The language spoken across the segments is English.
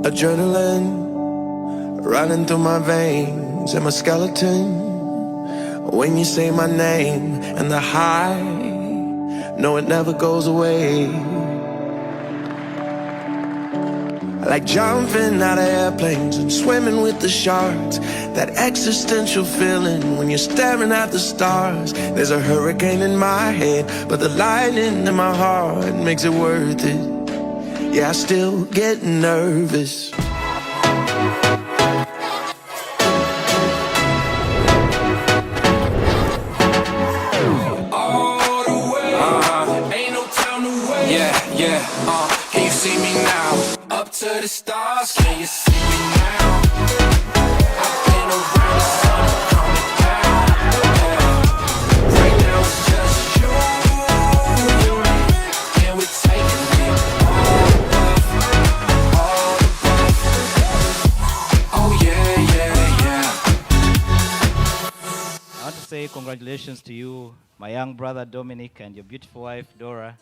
Adrenaline running through my veins and my skeleton. When you say my name and the high, no, it never goes away. I like jumping out of airplanes and swimming with the sharks. That existential feeling when you're staring at the stars. There's a hurricane in my head, but the lightning in my heart makes it worth it. Yeah, I still get nervous. All the way, ain't no time to wait. Yeah, can you see me now? Up to the stars, can you see me now? I've been around the sun, I'm coming down. Yeah. Right now it's just you and we're taking it all above. Oh yeah. I want to say congratulations to you, my young brother Dominic, and your beautiful wife Dora.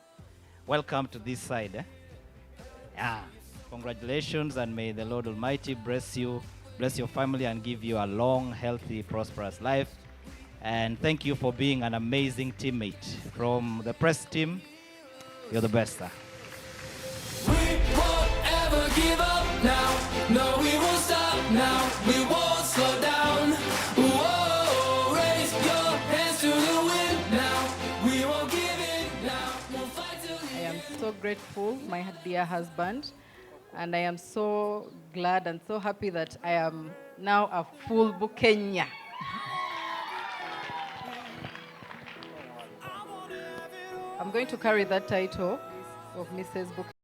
Welcome to this side. Yeah, congratulations, and may the Lord Almighty bless you, bless your family, and give you a long, healthy, prosperous life. And thank you for being an amazing teammate. From the press team, you're the best, sir. We won't ever give up now. No, we won't stop now. We won't slow down. Whoa, raise your hands to the wind now. We won't give in now. We'll fight till the I am end. so grateful, my dear husband, and I am so glad and so happy that I am now a full Bukenya. I'm going to carry that title of Mrs. Bukenya.